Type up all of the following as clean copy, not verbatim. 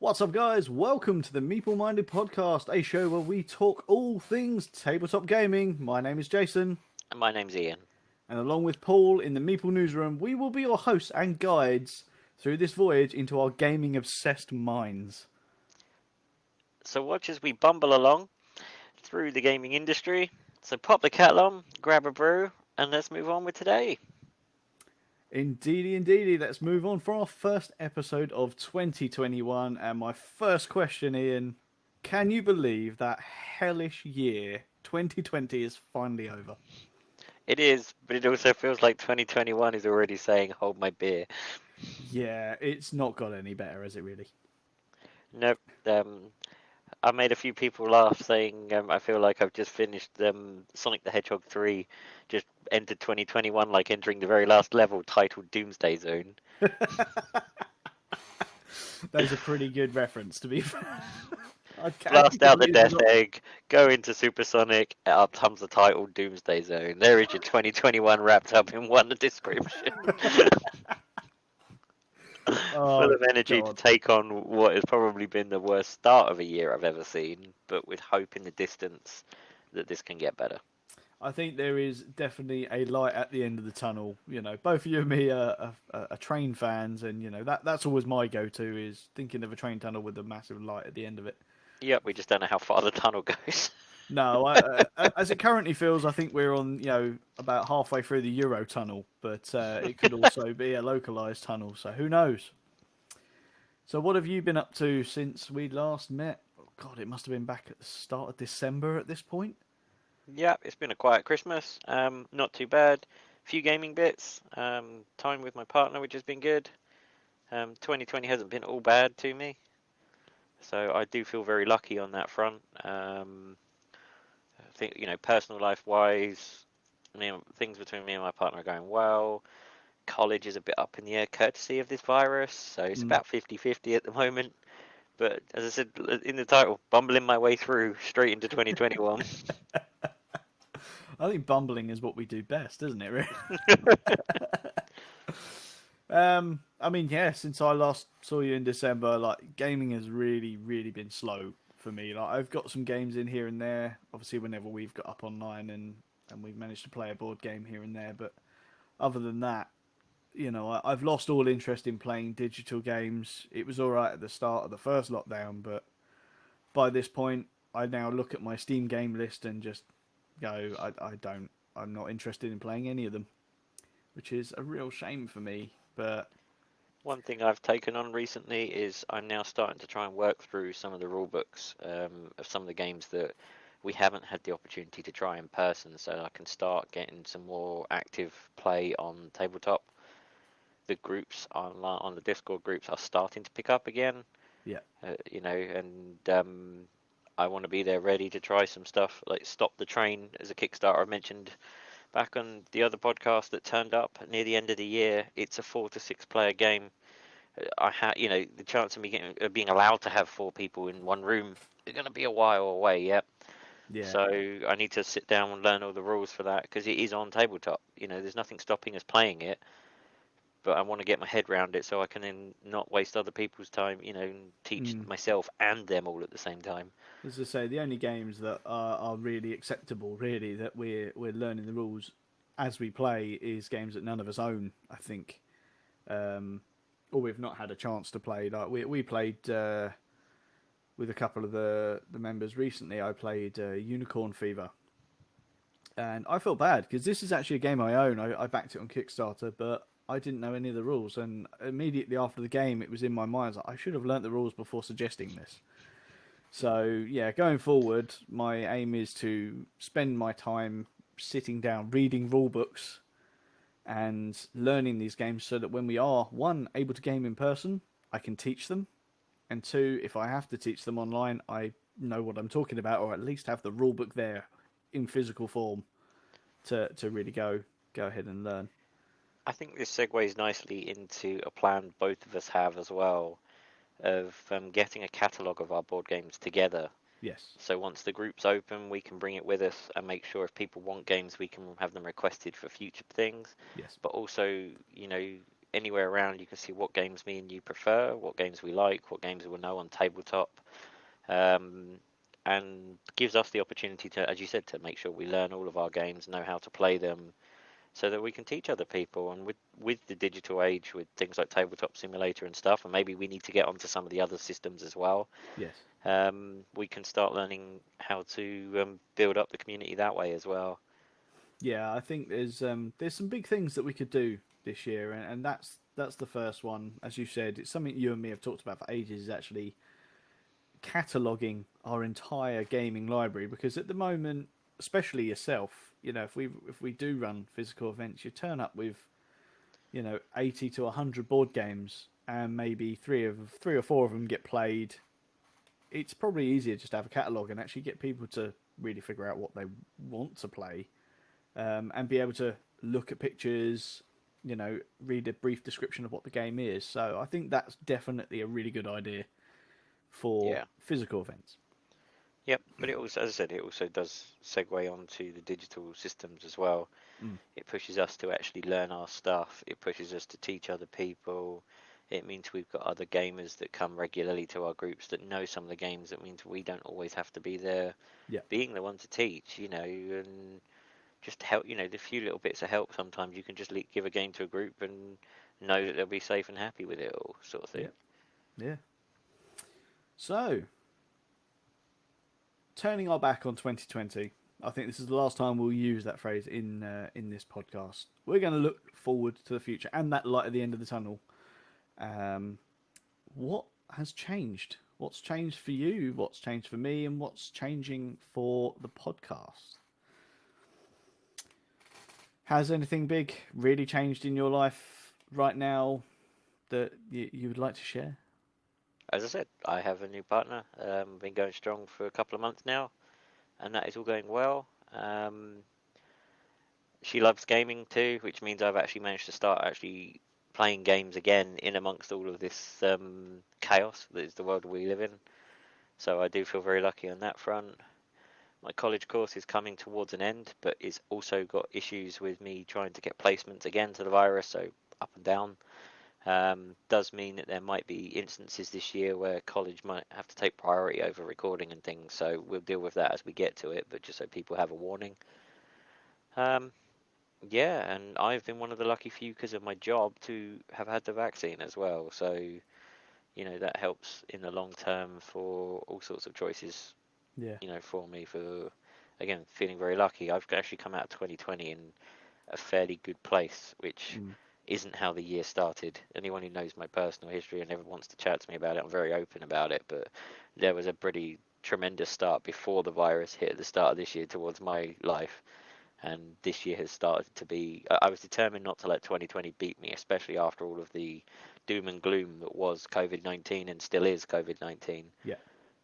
What's up, guys? Welcome to the Meeple Minded podcast, a show where we talk all things tabletop gaming. My name is Jason, And my name's Ian. and along with Paul in the Meeple newsroom, we will be your hosts and guides through this voyage into our gaming obsessed minds. So watch as we bumble along through the gaming industry. So pop the kettle on, grab a brew, and let's move on with today. Indeedy. Let's move on for our first episode of 2021. And my first question, Ian, can you believe that hellish year 2020 is finally over? It is, but it also feels like 2021 is already saying, hold my beer. Yeah, it's not got any better, has it really? Nope. I made a few people laugh saying I feel like I've just finished Sonic the Hedgehog 3, just entered 2021 like entering the very last level titled Doomsday Zone. That is a pretty good reference, to be fair. Blast out the Death Egg, go into Supersonic, up comes the title Doomsday Zone. There is your 2021 wrapped up in one description. Full of energy to take on what has probably been the worst start of a year I've ever seen, but with hope in the distance that this can get better. I think there is definitely a light at the end of the tunnel. You know, both you and me are train fans, and you know that's always my go-to is thinking of a train tunnel with a massive light at the end of it. Yep, we just don't know how far the tunnel goes. No, as it currently feels, I think we're on about halfway through the Euro tunnel, but it could also be a localized tunnel. So who knows? So what have you been up to since we last met? Oh, God, it must have been back at the start of December at this point. Yeah, it's been a quiet Christmas. Not too bad. Few gaming bits. Time with my partner, which has been good. 2020 hasn't been all bad to me, so I do feel very lucky on that front. I think personal life wise, things between me and my partner are going well. College is a bit up in the air courtesy of this virus, so it's about 50-50 at the moment. But as I said in the title, bumbling my way through straight into 2021. I think bumbling is what we do best, isn't it, really? I mean, yeah, since I last saw you in December, like gaming has really, really been slow for me. Like I've got some games in here and there, obviously whenever we've got up online and we've managed to play a board game here and there, but other than that, I've lost all interest in playing digital games. It was all right at the start of the first lockdown, but by this point, I now look at my Steam game list and just go, I'm not interested in playing any of them, which is a real shame for me. But one thing I've taken on recently is I'm now starting to try and work through some of the rule books of some of the games that we haven't had the opportunity to try in person, so I can start getting some more active play on tabletop. The groups on the Discord groups are starting to pick up again. yeah, And I want to be there ready to try some stuff like Stop the Train as a Kickstarter I mentioned back on the other podcast that turned up near the end of the year. It's a 4 to 6 player game. The chance of me being allowed to have 4 people in one room is going to be a while away. Yep. yeah. So I need to sit down and learn all the rules for that because it is on tabletop. There's nothing stopping us playing it, but I want to get my head around it so I can then not waste other people's time. And teach myself and them all at the same time. As I say, the only games that are really acceptable, really, that we're learning the rules as we play, is games that none of us own. I think, or we've not had a chance to play. Like we played with a couple of the members recently. I played Unicorn Fever, and I felt bad because this is actually a game I own. I backed it on Kickstarter, but I didn't know any of the rules. And immediately after the game, it was in my mind, I should have learnt the rules before suggesting this. So, yeah, going forward, my aim is to spend my time sitting down, reading rule books, and learning these games so that when we are, one, able to game in person, I can teach them. And two, if I have to teach them online, I know what I'm talking about, or at least have the rule book there in physical form to really go ahead and learn. I think this segues nicely into a plan both of us have as well of getting a catalogue of our board games together. Yes. So once the group's open, we can bring it with us and make sure if people want games, we can have them requested for future things. Yes. But also, anywhere around, you can see what games me and you prefer, what games we like, what games we'll know on tabletop, um, and gives us the opportunity to, as you said, to make sure we learn all of our games, know how to play them, so that we can teach other people. And with the digital age, with things like Tabletop Simulator and stuff, and maybe we need to get onto some of the other systems as well. Yes. We can start learning how to build up the community that way as well. Yeah, I think there's some big things that we could do this year, and that's the first one. As you said, it's something you and me have talked about for ages. Is actually cataloging our entire gaming library, because at the moment, especially yourself, if we do run physical events, you turn up with 80 to 100 board games, and maybe three or four of them get played. It's probably easier just to have a catalog and actually get people to really figure out what they want to play, and be able to look at pictures, read a brief description of what the game is. So I think that's definitely a really good idea for Yeah. physical events. Yep, but it also, as I said, it also does segue onto the digital systems as well. Mm. It pushes us to actually learn our stuff. It pushes us to teach other people. It means we've got other gamers that come regularly to our groups that know some of the games. That means we don't always have to be there Yeah, being the one to teach, and just help, the few little bits of help. Sometimes you can just give a game to a group and know that they'll be safe and happy with it all, sort of thing. yeah, yeah. So, turning our back on 2020, I think this is the last time we'll use that phrase in this podcast. We're going to look forward to the future and that light at the end of the tunnel. Um, what has changed? What's changed for you? What's changed for me? And what's changing for the podcast? Has anything big really changed in your life right now that you would like to share? As I said, I have a new partner. Been going strong for a couple of months now, and that is all going well. She loves gaming too, which means I've actually managed to start actually playing games again in amongst all of this chaos that is the world we live in. So I do feel very lucky on that front. My college course is coming towards an end, but it's also got issues with me trying to get placements again to the virus, so up and down. Does mean that there might be instances this year where college might have to take priority over recording and things, so we'll deal with that as we get to it, but just so people have a warning. Um, yeah, and I've been one of the lucky few because of my job to have had the vaccine as well, so that helps in the long term for all sorts of choices, Yeah. for me, for again feeling very lucky. I've actually come out of 2020 in a fairly good place, which Mm. isn't how the year started. Anyone who knows my personal history and ever wants to chat to me about it, I'm very open about it, but there was a pretty tremendous start before the virus hit at the start of this year towards my life, and this year has started to be, I was determined not to let 2020 beat me, especially after all of the doom and gloom that was COVID-19 and still is COVID-19. Yeah.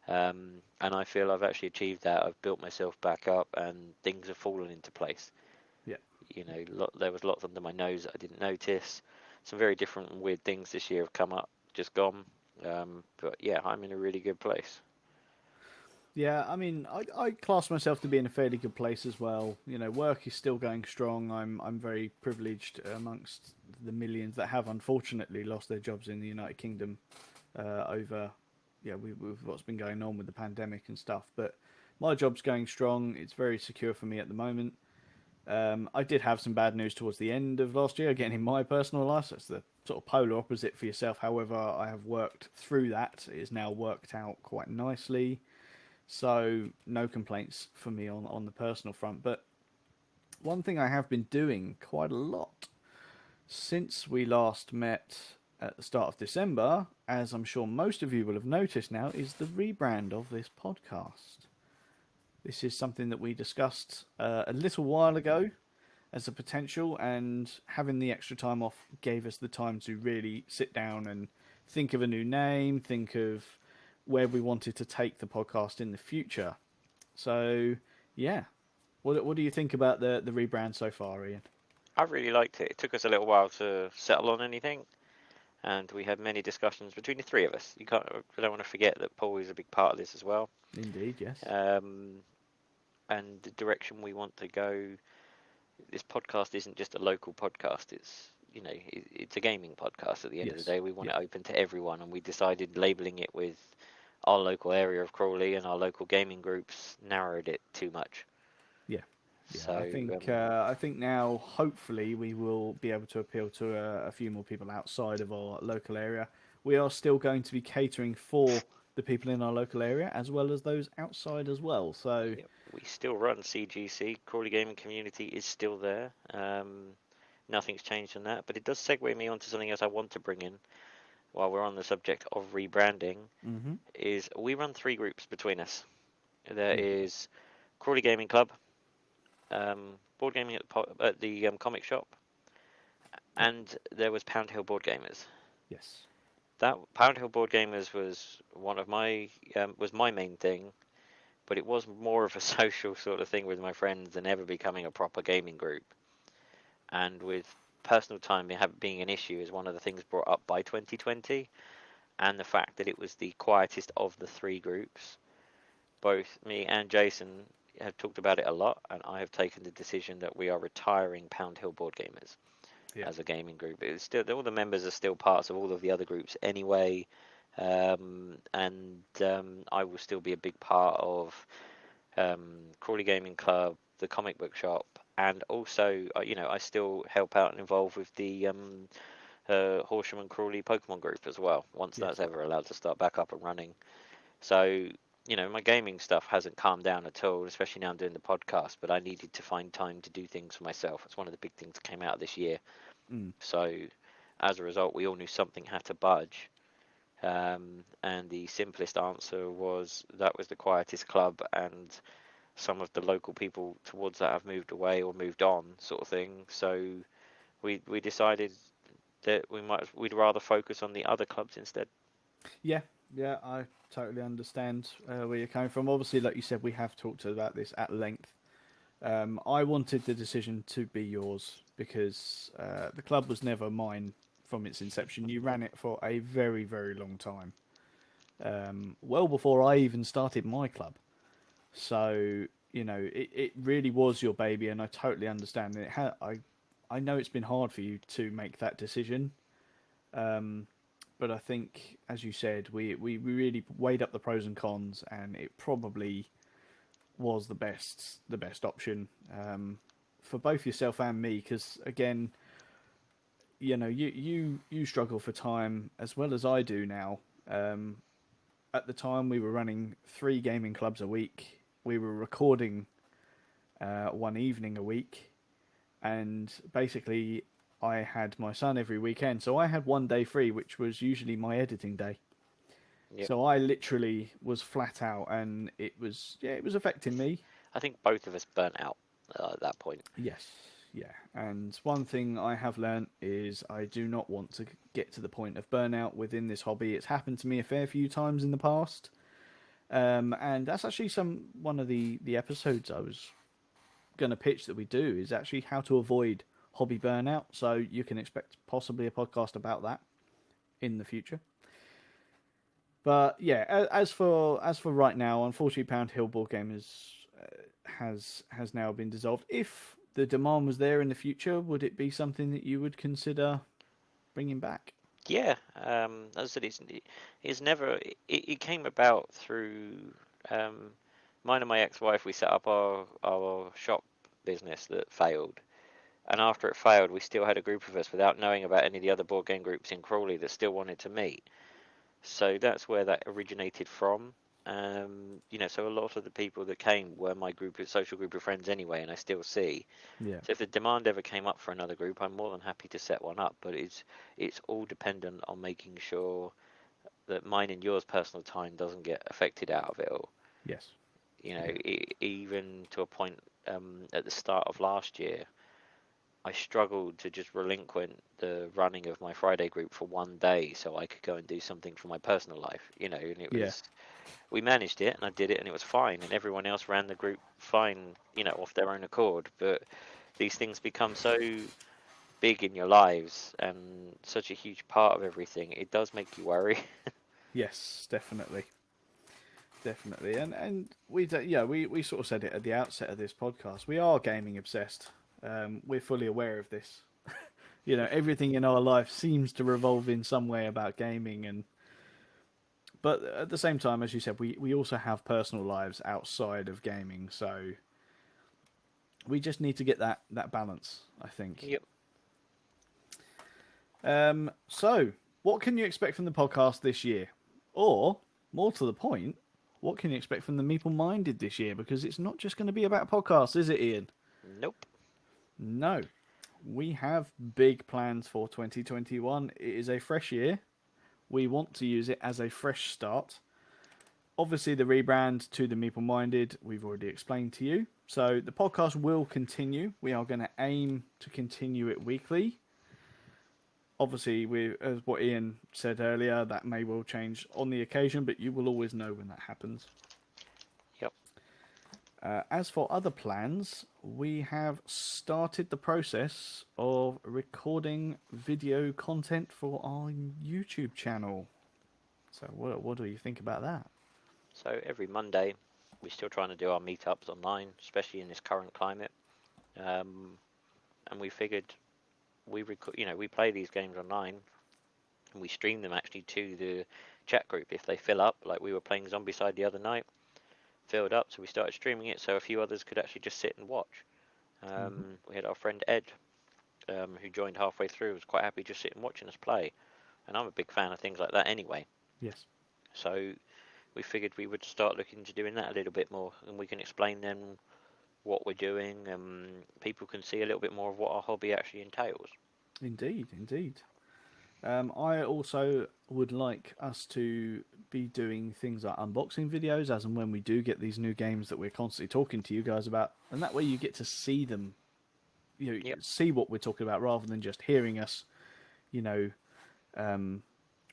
And I feel I've actually achieved that. I've built myself back up and things have fallen into place. Yeah. There was lots under my nose that I didn't notice. Some very different and weird things this year have come up, just gone. But yeah, I'm in a really good place. Yeah, I mean, I class myself to be in a fairly good place as well. Work is still going strong. I'm very privileged amongst the millions that have unfortunately lost their jobs in the United Kingdom over, with what's been going on with the pandemic and stuff. But my job's going strong. It's very secure for me at the moment. I did have some bad news towards the end of last year, again in my personal life. So it's the sort of polar opposite for yourself. However, I have worked through that. It is now worked out quite nicely. So no complaints for me on the personal front. But one thing I have been doing quite a lot since we last met at the start of December, as I'm sure most of you will have noticed now, is the rebrand of this podcast. This is something that we discussed a little while ago as a potential, and having the extra time off gave us the time to really sit down and think of a new name, think of where we wanted to take the podcast in the future. So, yeah. What do you think about the rebrand so far, Ian? I really liked it. It took us a little while to settle on anything, and we had many discussions between the three of us. I don't want to forget that Paul is a big part of this as well. Indeed, yes. And the direction we want to go. This podcast isn't just a local podcast. It's it's a gaming podcast at the end of the Yes. day. We want Yeah. it open to everyone, and we decided labeling it with our local area of Crawley and our local gaming groups narrowed it too much. Yeah. Yeah. So I think now hopefully we will be able to appeal to a few more people outside of our local area. We are still going to be catering for the people in our local area as well as those outside as well. So yeah, we still run CGC. Crawley Gaming Community is still there. Nothing's changed on that, but it does segue me onto something else I want to bring in while we're on the subject of rebranding. hmm Is we run 3 groups between us. There yeah, is Crawley Gaming Club, board gaming at the comic shop, yeah, and there was Pound Hill Board Gamers. yes, That Pound Hill Board Gamers was one of my was my main thing, but it was more of a social sort of thing with my friends than ever becoming a proper gaming group. And with personal time being an issue is one of the things brought up by 2020, and the fact that it was the quietest of the 3 groups. Both me and Jason have talked about it a lot, and I have taken the decision that we are retiring Pound Hill Board Gamers yeah, as a gaming group. It's still all the members are still parts of all of the other groups anyway, and I will still be a big part of Crawley Gaming Club, the comic book shop, and also I still help out and involve with the Horsham and Crawley Pokemon group as well. Once yes, that's ever allowed to start back up and running, so. My gaming stuff hasn't calmed down at all, especially now I'm doing the podcast, but I needed to find time to do things for myself. It's one of the big things that came out of this year. mm, So as a result, we all knew something had to budge. And the simplest answer was that was the quietest club, and some of the local people towards that have moved away or moved on, sort of thing. So we decided that we'd rather focus on the other clubs instead. yeah, yeah. I totally understand where you're coming from. Obviously, like you said, we have talked about this at length. I wanted the decision to be yours because the club was never mine from its inception. You ran it for a very, very long time, well before I even started my club. So it really was your baby, and I totally understand it. I know it's been hard for you to make that decision, but I think, as you said, we really weighed up the pros and cons, and it probably was the best option for both yourself and me. Because again, you struggle for time as well as I do now. At the time, we were running 3 gaming clubs a week. We were recording one evening a week, and basically, I had my son every weekend, so I had one day free, which was usually my editing day. Yep. So I literally was flat out, and it was affecting me. I think both of us burnt out at that point. Yes, yeah. And one thing I have learnt is I do not want to get to the point of burnout within this hobby. It's happened to me a fair few times in the past, and that's actually one of the episodes I was going to pitch that we do is actually how to avoid hobby burnout. So you can expect possibly a podcast about that in the future. But yeah, as for right now, unfortunately, Pound Hill Board Gamers has now been dissolved. If the demand was there in the future, would it be something that you would consider bringing back? Yeah, as I said, it's never. It came about through mine and my ex-wife. We set up our shop business that failed, and after it failed, we still had a group of us without knowing about any of the other board game groups in Crawley that still wanted to meet. So that's where that originated from. So a lot of the people that came were my social group of friends anyway, and I still see. Yeah. So if the demand ever came up for another group, I'm more than happy to set one up. But it's all dependent on making sure that mine and yours personal time doesn't get affected out of it all. Yes. Yeah. Even to a point at the start of last year, I struggled to just relinquish the running of my Friday group for one day so I could go and do something for my personal life. And it Yeah. was we managed it and I did it and it was fine and everyone else ran the group fine, off their own accord. But these things become so big in your lives and such a huge part of everything, it does make you worry. Yes. Definitely. Definitely. And we sort of said it at the outset of this podcast. We are gaming obsessed. We're fully aware of this. You know, everything in our life seems to revolve in some way about gaming, and but at the same time, as you said, we also have personal lives outside of gaming, so we just need to get that balance, I think. Yep. So, what can you expect from the podcast this year? Or, more to the point, what can you expect from the Meeple Minded this year? Because it's not just going to be about podcasts, is it, Ian? Nope. No. We have big plans for 2021. It is a fresh year. We want to use it as a fresh start. Obviously, the rebrand to the Meeple Minded, we've already explained to you. So, the podcast will continue. We are going to aim to continue it weekly. Obviously, as what Ian said earlier, that may well change on the occasion, but you will always know when that happens. Yep. As for other plans, we have started the process of recording video content for our YouTube channel. So, what do you think about that? So every Monday, we're still trying to do our meetups online, especially in this current climate. And we figured we play these games online, and we stream them actually to the chat group if they fill up. Like we were playing Zombicide the other night, filled up, so we started streaming it so a few others could actually just sit and watch. We had our friend Ed, who joined halfway through, was quite happy just sitting watching us play, and I'm a big fan of things like that anyway. Yes. So we figured we would start looking into doing that a little bit more, and we can explain then what we're doing, and people can see a little bit more of what our hobby actually entails. Indeed, indeed. I also would like us to be doing things like unboxing videos as and when we do get these new games that we're constantly talking to you guys about, and that way you get to see them, see what we're talking about rather than just hearing us,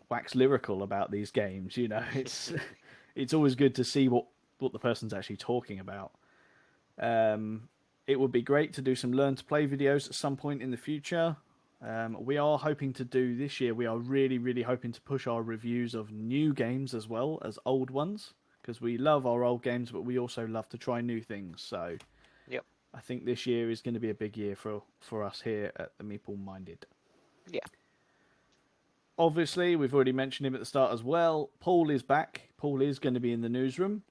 wax lyrical about these games. It's always good to see what the person's actually talking about. It would be great to do some learn to play videos at some point in the future. We are hoping to do this year. We are really, really hoping to push our reviews of new games as well as old ones, because we love our old games, but we also love to try new things. So, yep, I think this year is going to be a big year for us here at the Meeple Minded. Yeah. Obviously, we've already mentioned him at the start as well. Paul is back. Paul is going to be in the newsroom,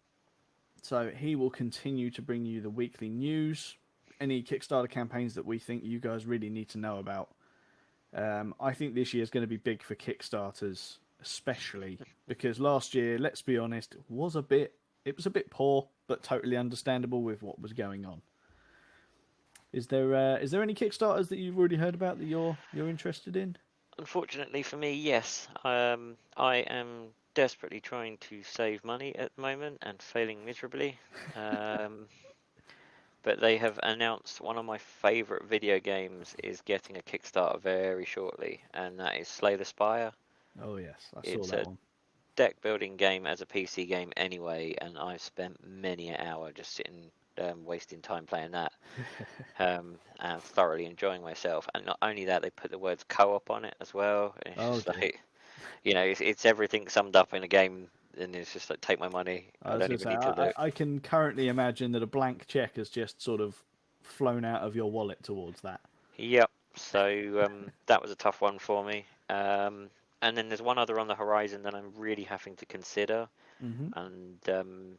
so he will continue to bring you the weekly news, any Kickstarter campaigns that we think you guys really need to know about. I think this year is going to be big for Kickstarters, especially because last year, let's be honest, was a bit poor, but totally understandable with what was going on. Is there any Kickstarters that you've already heard about that you're interested in? Unfortunately for me, yes. I am desperately trying to save money at the moment and failing miserably. But they have announced one of my favourite video games is getting a Kickstarter very shortly, and that is Slay the Spire. Oh yes, I saw It's that a one. deck building game as a PC game anyway, and I've spent many an hour just sitting wasting time playing that, and thoroughly enjoying myself. And not only that, they put the words co-op on it as well. And it's just like, it's everything summed up in a game, and it's just like, take my money. I don't even need to look. I can currently imagine that a blank check has just sort of flown out of your wallet towards that. Yep. So that was a tough one for me. And then there's one other on the horizon that I'm really having to consider. Mm-hmm. And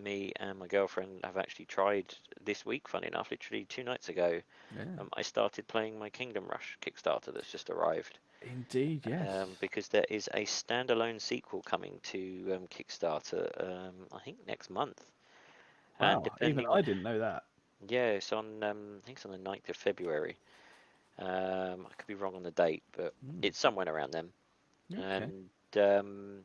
me and my girlfriend have actually tried this week, funny enough, literally 2 nights ago. Yeah. I started playing my Kingdom Rush Kickstarter that's just arrived. Indeed, yes. Because there is a standalone sequel coming to Kickstarter, I think next month. Wow, even I didn't know that. Yeah, it's on, I think it's on the 9th of February. I could be wrong on the date, but it's somewhere around then. Okay. And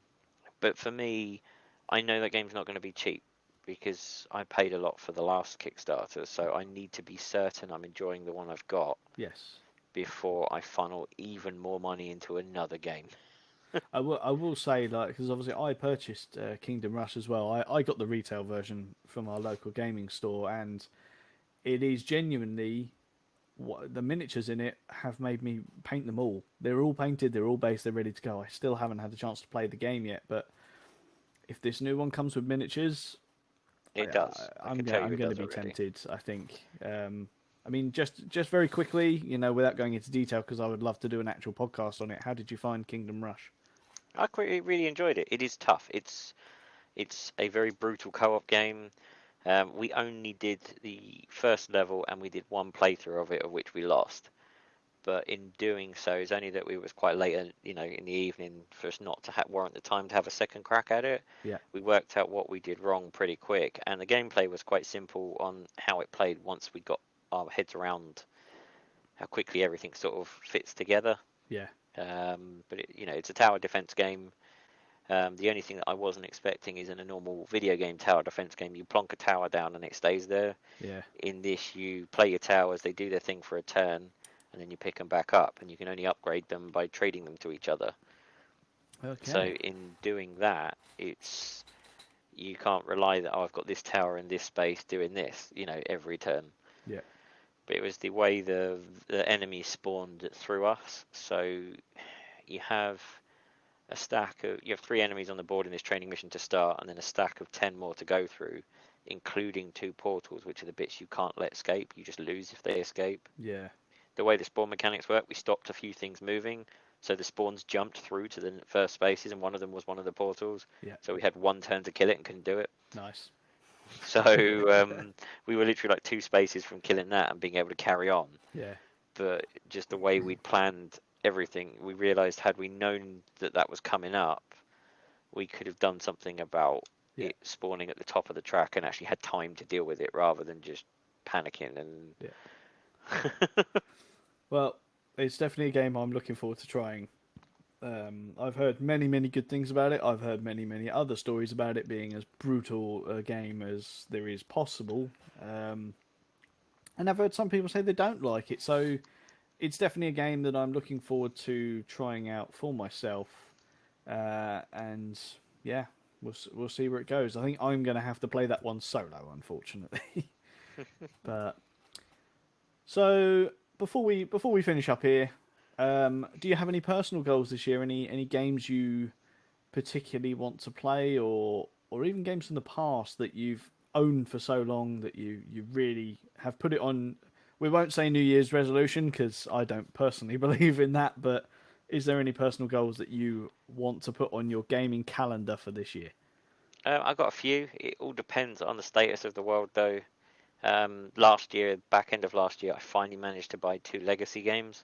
but for me, I know that game's not going to be cheap because I paid a lot for the last Kickstarter, so I need to be certain I'm enjoying the one I've got. Yes. Before I funnel even more money into another game. I will say, because obviously I purchased Kingdom Rush as well. I got the retail version from our local gaming store, and it is genuinely, the miniatures in it have made me paint them all. They're all painted, they're all based, they're ready to go. I still haven't had the chance to play the game yet, but if this new one comes with miniatures, It does. I'm going to be tempted, I think. I mean, just very quickly, without going into detail, because I would love to do an actual podcast on it. How did you find Kingdom Rush? I really enjoyed it. It is tough. It's a very brutal co-op game. We only did the first level and we did one playthrough of it, of which we lost. But in doing so, it's only that we was quite late, in the evening for us not to warrant the time to have a second crack at it. Yeah. We worked out what we did wrong pretty quick, and the gameplay was quite simple on how it played once we got our heads around how quickly everything sort of fits together. Yeah. But it's a tower defense game. The only thing that I wasn't expecting is in a normal video game tower defense game, you plonk a tower down and it stays there. Yeah. In this, you play your towers, they do their thing for a turn, and then you pick them back up, and you can only upgrade them by trading them to each other. Okay. So in doing that, you can't rely that I've got this tower in this space doing this, every turn. Yeah. But it was the way the enemy spawned through us. So you have you have 3 enemies on the board in this training mission to start, and then a stack of 10 more to go through, including 2 portals, which are the bits you can't let escape. You just lose if they escape. Yeah. The way the spawn mechanics work, we stopped a few things moving, so the spawns jumped through to the first spaces, and one of them was one of the portals. Yeah. So we had 1 turn to kill it and couldn't do it. Nice. So we were literally like 2 spaces from killing that and being able to carry on. Yeah. But just the way we'd planned everything, we realised had we known that was coming up, we could have done something about it spawning at the top of the track and actually had time to deal with it rather than just panicking and. Yeah. Well, it's definitely a game I'm looking forward to trying. I've heard many, many good things about it. I've heard many, many other stories about it being as brutal a game as there is possible. And I've heard some people say they don't like it. So it's definitely a game that I'm looking forward to trying out for myself. And yeah, we'll see where it goes. I think I'm going to have to play that one solo, unfortunately. But so before we finish up here, do you have any personal goals this year? Any games you particularly want to play, or even games from the past that you've owned for so long that you really have put it on? We won't say New Year's resolution because I don't personally believe in that, but is there any personal goals that you want to put on your gaming calendar for this year? I've got a few. It all depends on the status of the world, though. Last year, back end of last year, I finally managed to buy 2 legacy games.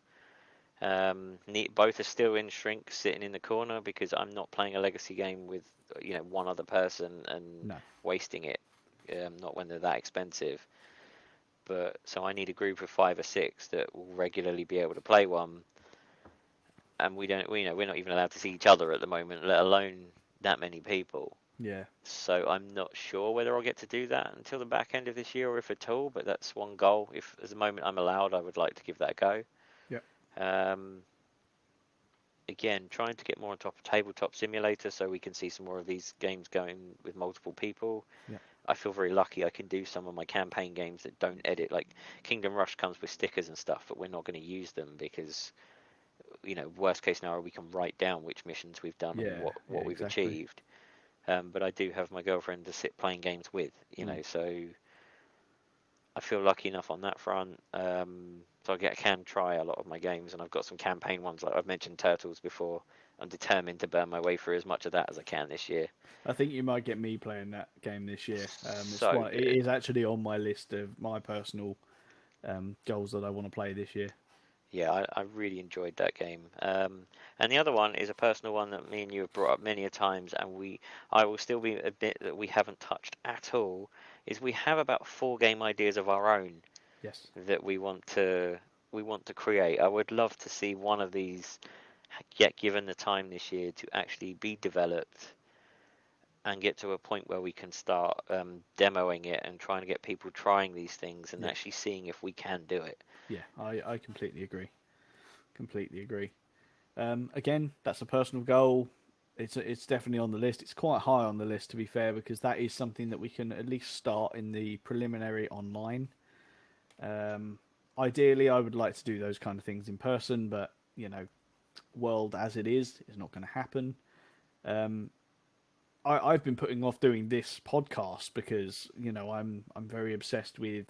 Both are still in shrink, sitting in the corner because I'm not playing a legacy game with one other person and wasting it. Not when they're that expensive. But so I need a group of 5 or 6 that will regularly be able to play one. And we're not even allowed to see each other at the moment, let alone that many people. Yeah. So I'm not sure whether I'll get to do that until the back end of this year or if at all. But that's one goal. If at the moment I'm allowed, I would like to give that a go. Again, trying to get more on top of Tabletop Simulator so we can see some more of these games going with multiple people. Yeah. I feel very lucky I can do some of my campaign games that don't edit. Like Kingdom Rush comes with stickers and stuff, but we're not going to use them because, worst case scenario, we can write down which missions we've done and what we've achieved. But I do have my girlfriend to sit playing games with, so I feel lucky enough on that front. So I can try a lot of my games, and I've got some campaign ones. Like I've mentioned Turtles before. I'm determined to burn my way through as much of that as I can this year. I think you might get me playing that game this year. It is actually on my list of my personal goals that I want to play this year. Yeah, I really enjoyed that game. And the other one is a personal one that me and you have brought up many a times, and I will still be a bit that we haven't touched at all, is we have about 4 game ideas of our own. Yes. That we want to create. I would love to see one of these get given the time this year to actually be developed and get to a point where we can start demoing it and trying to get people trying these things and actually seeing if we can do it. Yeah, I completely agree. Again, that's a personal goal. It's definitely on the list. It's quite high on the list, to be fair, because that is something that we can at least start in the preliminary online. Ideally, I would like to do those kind of things in person, but world as it is not going to happen. I've been putting off doing this podcast because I'm very obsessed with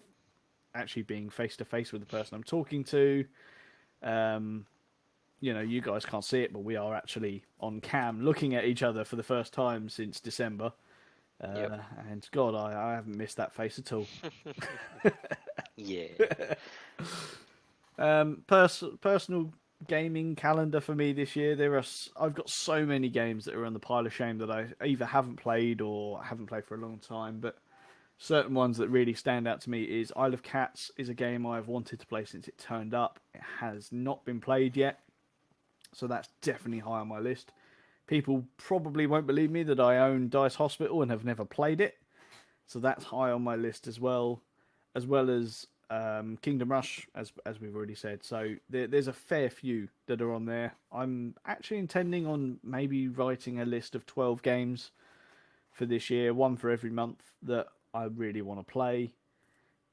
actually being face to face with the person I'm talking to. You guys can't see it, but we are actually on cam looking at each other for the first time since December. Yep. And God, I haven't missed that face at all. Yeah. Personal gaming calendar for me this year. I've got so many games that are on the pile of shame that I either haven't played or haven't played for a long time. But certain ones that really stand out to me is Isle of Cats is a game I've wanted to play since it turned up. It has not been played yet, so that's definitely high on my list. People probably won't believe me that I own Dice Hospital and have never played it, so that's high on my list as well as Kingdom Rush, as we've already said. So there's a fair few that are on there. I'm actually intending on maybe writing a list of 12 games for this year, one for every month that I really want to play.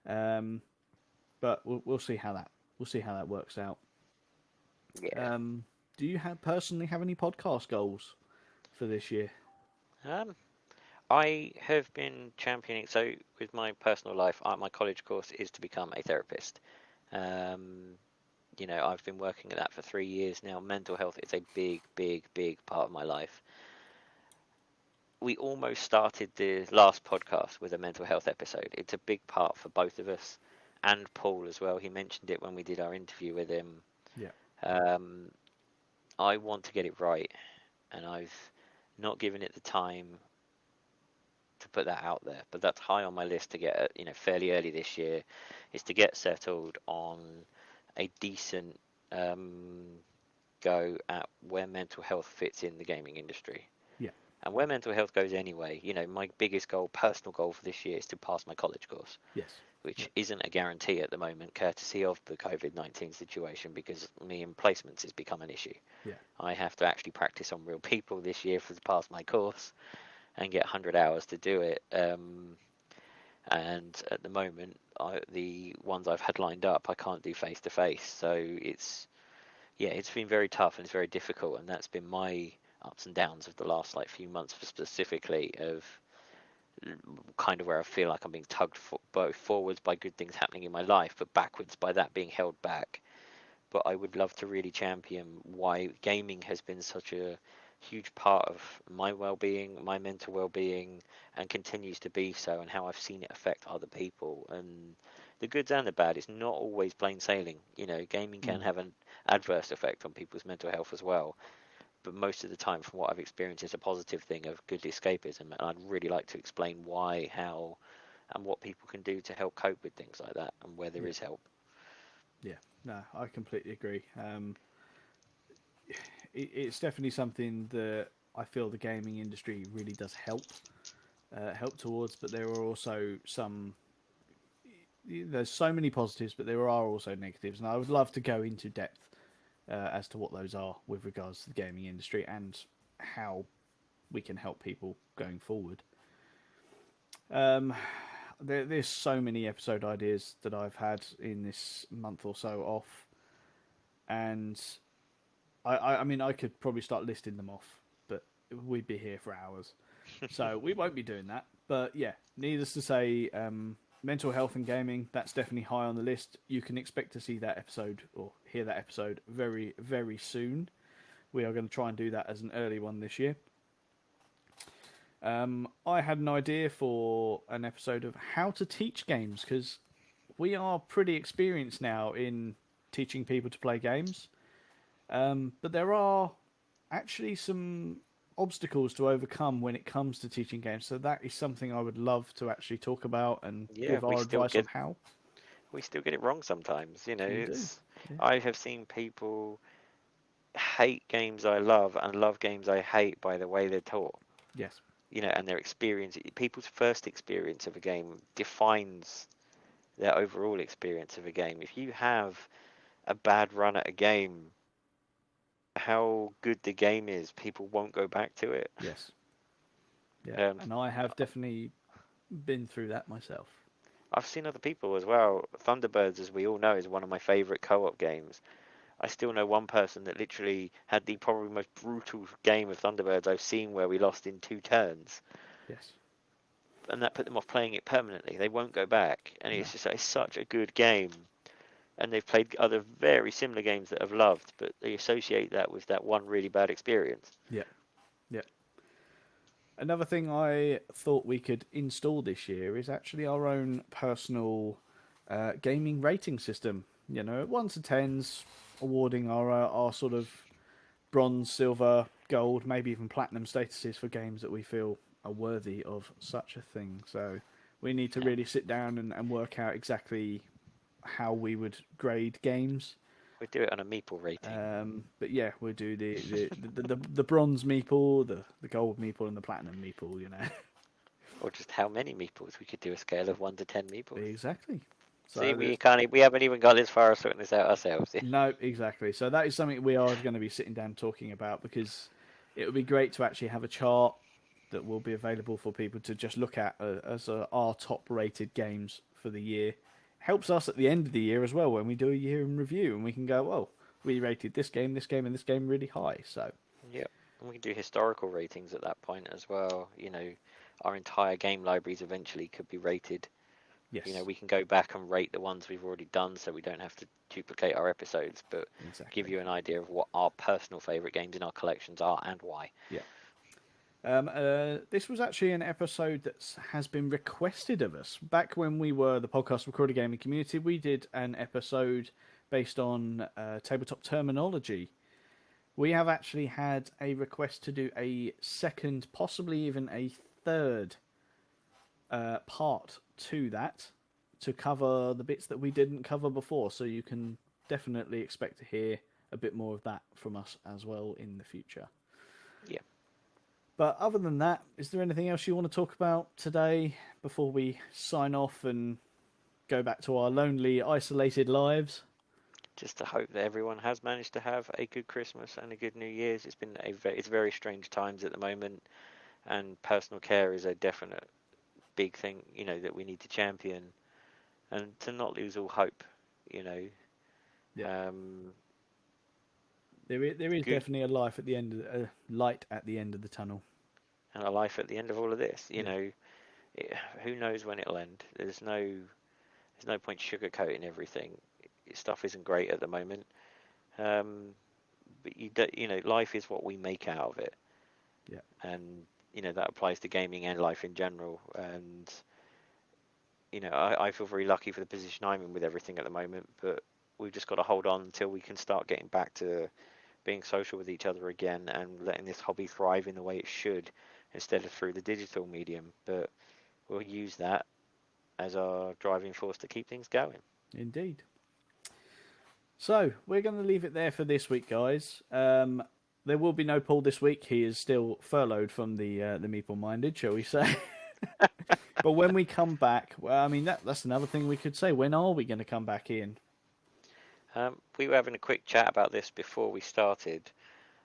But we'll see how that works out. Yeah. Do you personally have any podcast goals for this year? I have been championing. So with my personal life, my college course is to become a therapist. Um, I've been working at that for 3 years now. Mental health is a big, big, big part of my life. We almost started the last podcast with a mental health episode. It's a big part for both of us, and Paul as well. He mentioned it when we did our interview with him. Yeah. I want to get it right, and I've not given it the time to put that out there. But that's high on my list to get, fairly early this year, is to get settled on a decent go at where mental health fits in the gaming industry. Yeah. And where mental health goes anyway, my biggest goal, personal goal for this year is to pass my college course, Yes. which isn't a guarantee at the moment, courtesy of the COVID-19 situation, because me in placements has become an issue. Yeah. I have to actually practice on real people this year to pass my course and get 100 hours to do it. And at the moment, the ones I've had lined up, I can't do face to face. So it's been very tough and it's very difficult, and that's been my ups and downs of the last few months, specifically of kind of where I feel like I'm being tugged both forwards by good things happening in my life, but backwards by that being held back. But I would love to really champion why gaming has been such a huge part of my well-being, my mental well-being, and continues to be so, and how I've seen it affect other people. And the goods and the bad, it's not always plain sailing. Gaming can have an adverse effect on people's mental health as well. But most of the time, from what I've experienced, it's a positive thing of good escapism. And I'd really like to explain why, how, and what people can do to help cope with things like that, and where there is help. Yeah, no, I completely agree. It's definitely something that I feel the gaming industry really does help towards, but there are also there's so many positives, but there are also negatives, and I would love to go into depth as to what those are with regards to the gaming industry and how we can help people going forward. There's so many episode ideas that I've had in this month or so off, and I mean, I could probably start listing them off, but we'd be here for hours. So we won't be doing that. But yeah, needless to say, mental health and gaming, that's definitely high on the list. You can expect to see that episode or hear that episode very, very soon. We are going to try and do that as an early one this year. I had an idea for an episode of how to teach games, because we are pretty experienced now in teaching people to play games. But there are actually some obstacles to overcome when it comes to teaching games. So that is something I would love to actually talk about and give our advice on how. We still get it wrong sometimes. We do. Yeah. I have seen people hate games I love and love games I hate by the way they're taught. Yes. And their experience, people's first experience of a game defines their overall experience of a game. If you have a bad run at a game, how good the game is, people won't go back to it. Yes. Yeah. And I have definitely been through that myself. I've seen other people as well. Thunderbirds, as we all know, is one of my favourite co-op games. I still know one person that literally had the probably most brutal game of Thunderbirds I've seen, where we lost in 2 turns. Yes. and that put them off playing it permanently. They won't go back, and it's such a good game. And they've played other very similar games that I've loved, but they associate that with that one really bad experience. Yeah, yeah. Another thing I thought we could install this year is actually our own personal gaming rating system. You know, 1 to 10s, awarding our sort of bronze, silver, gold, maybe even platinum statuses for games that we feel are worthy of such a thing. So we need to really sit down and work out exactly how we would grade games. We do it on a Meeple rating. But yeah, we'll do the bronze Meeple, the gold Meeple, and the platinum Meeple. You know, or just how many Meeples. We could do a scale of 1 to 10 Meeples. Exactly. So see, we haven't even got as far as sorting this out ourselves. No, exactly. So that is something we are going to be sitting down talking about, because it would be great to actually have a chart that will be available for people to just look at as our top rated games for the year. Helps us at the end of the year as well when we do a year in review, and we can go, well, we rated this game, and this game really high. So yeah, and we can do historical ratings at that point as well. You know, our entire game libraries eventually could be rated. Yes. You know, we can go back and rate the ones we've already done, so we don't have to duplicate our episodes, but give you an idea of what our personal favourite games in our collections are and why. Yeah. This was actually an episode that has been requested of us. Back when we were the podcast Recorded Gaming Community, we did an episode based on tabletop terminology. We have actually had a request to do a second, possibly even a third part to that, to cover the bits that we didn't cover before. So you can definitely expect to hear a bit more of that from us as well in the future. Yeah. But other than that, is there anything else you want to talk about today before we sign off and go back to our lonely, isolated lives? Just to hope that everyone has managed to have a good Christmas and a good New Year's. It's very strange times at the moment, and personal care is a definite big thing, you know, that we need to champion, and to not lose all hope, you know. Yeah. There is definitely a light at the end of the tunnel, and a life at the end of all of this. You know, who knows when it'll end? There's no point sugarcoating everything. Stuff isn't great at the moment, but you know, life is what we make out of it. Yeah, and you know that applies to gaming and life in general. And you know, I feel very lucky for the position I'm in with everything at the moment, but we've just got to hold on until we can start getting back to being social with each other again and letting this hobby thrive in the way it should, instead of through the digital medium. But we'll use that as our driving force to keep things going. Indeed. So we're going to leave it there for this week, guys. There will be no Paul this week. He is still furloughed from the Meeple Minded, shall we say? But when we come back, well, I mean that's another thing we could say. When are we going to come back in? We were having a quick chat about this before we started,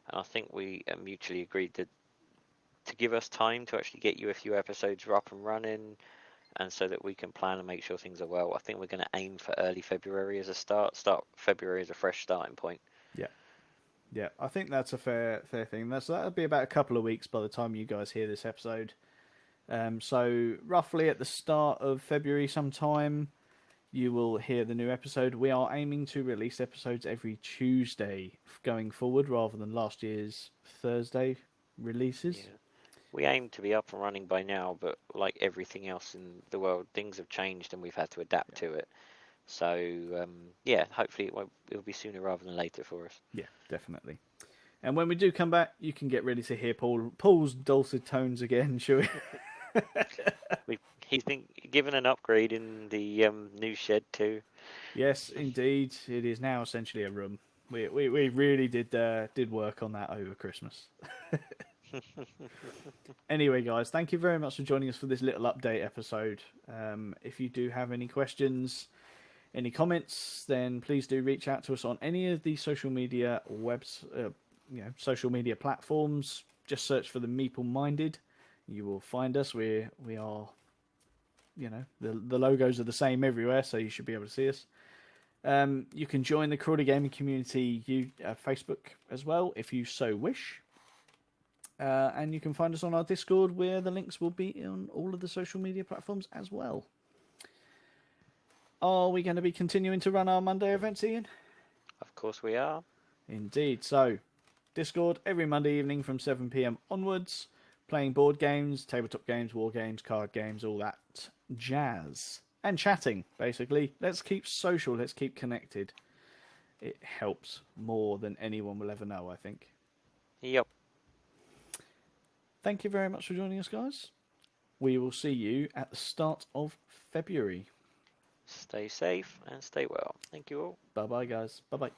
and I think we mutually agreed to give us time to actually get you a few episodes up and running, and so that we can plan and make sure things are well. I think we're going to aim for early February as a start February as a fresh starting point. Yeah, I think that's a fair thing. That'll be about a couple of weeks by the time you guys hear this episode. So roughly at the start of February sometime, you will hear the new episode. We are aiming to release episodes every Tuesday going forward, rather than last year's Thursday releases. Yeah. We aim to be up and running by now, but like everything else in the world, things have changed and we've had to adapt to it. So, hopefully it'll be sooner rather than later for us. Yeah, definitely. And when we do come back, you can get ready to hear Paul's dulcet tones again, shall we? He's been given an upgrade in the new shed too. Yes, indeed. It is now essentially a room. We really did work on that over Christmas. Anyway, guys, thank you very much for joining us for this little update episode. If you do have any questions, any comments, then please do reach out to us on any of the social media social media platforms. Just search for the Meeple Minded. You will find us. We are, the logos are the same everywhere, so you should be able to see us. You can join the Recorded Gaming Community Facebook as well, if you so wish. And you can find us on our Discord, where the links will be on all of the social media platforms as well. Are we going to be continuing to run our Monday events, Ian? Of course we are. Indeed. So, Discord every Monday evening from 7 p.m. onwards, playing board games, tabletop games, war games, card games, all that jazz. And chatting, basically. Let's keep social, let's keep connected. It helps more than anyone will ever know, I think. Yep. Thank you very much for joining us, guys. We will see you at the start of February. Stay safe and stay well. Thank you all. Bye-bye, guys. Bye-bye.